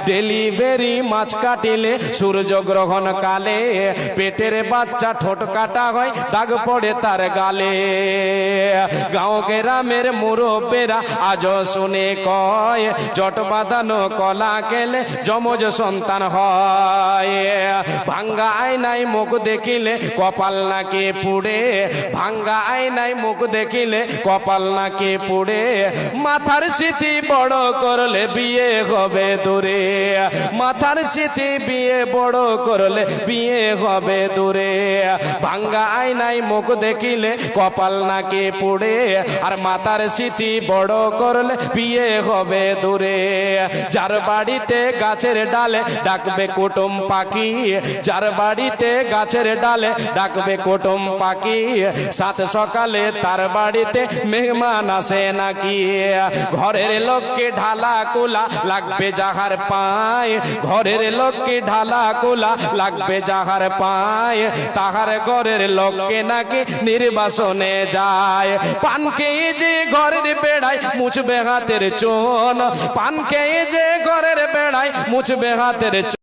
Delivery মাছ কাটিলে সূর্যগ্রহণ কালে পেটের বাচ্চা ঠোঁট কাটা হয়, দাগ পড়ে তার গালে। গাঁও গ্রামের মুরব্বেরা আজও শুনে কয়, জট বাঁধানো কলা খেলে যমজ সন্তান হয়। ভাঙ্গা আয়নায় মুখ দেখিলে কপাল নাকি পুড়ে, ভাঙ্গা আয়নায় মুখ দেখিলে কপাল নাকি পুড়ে। মাথার স্মৃতি বড় করলে বিয়ে হবে দূরে, মাথার স্মৃতি বিয়ে বড় করলে বিয়ে হবে দূরে। ভাঙ্গা আয়নায় মুখ দেখিলে কপাল নাকি পুড়ে, আর মাথার স্মৃতি বড় করলে বিয়ে হবে দূরে। যার বাড়িতে গাছের ডালে ডাকবে কুটুম পাখি, যার বাড়িতে গাছের ডালে ডাকবে কুটুম পাখি, সাত সকালে তার বাড়িতে মেহমান আসে নাকি। ঘরের লোককে ঢালা কুলা লাগবে যাহার পায়, ঘরের লোককে ঢালা কুলা লাগবে যাহার পায়, তাহার ঘরের লোককে নাকি নির্বাসনে যায়। পান খেয়ে যে ঘরের বেড়ায় মুছবে হাতের চোন, পান খেয়ে যে ঘরের বেড়ায় মুছবে হাতের চোন।